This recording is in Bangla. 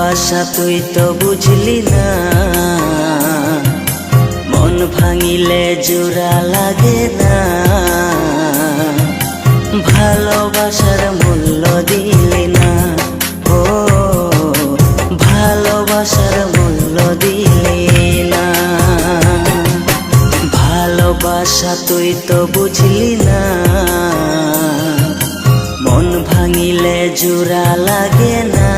ভালোবাসা তুই তো বুঝলি না, মন ভাঙিলে জোড়া লাগে না। ভালোবাসার মূল্য দিলি না, ও ভালোবাসার মূল্য দিলি না। ভালোবাসা তুই তো বুঝলি না, মন ভাঙিলে জোড়া লাগে না।